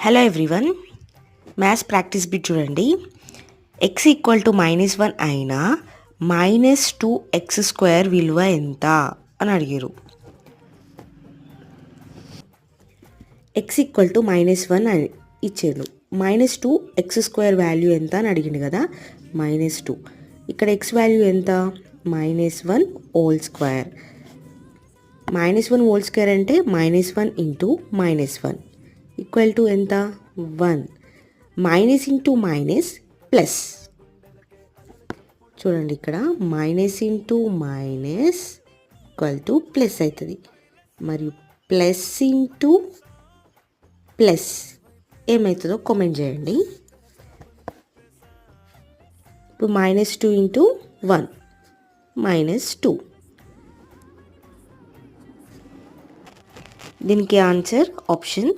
Hello everyone, maths practice bit చూడండి. x equal to -1 అయినా -2x² విలువ ఎంత అని అడిగారు. x ఈక్వల్ టు -1 అని ఇచ్చారు. -2x² వాల్యూ ఎంత అని అడిగింది కదా. -2 ఇక్కడ x వాల్యూ ఎంత? -1 హోల్ స్క్వేర్. -1 హోల్ స్క్వేర్ అంటే -1 ఇంటూ -1 ఈక్వల్ టు ఎంత? 1. Minus into minus plus. చూడండి ఇక్కడ minus into minus equal to plus అవుతుంది. మరియు ప్లస్ ఇంటూ ప్లస్ ఏమవుతుందో కామెంట్ చేయండి. ఇప్పుడు -2 ఇంటూ 1 -2. దీనికి ఆన్సర్ ఆప్షన్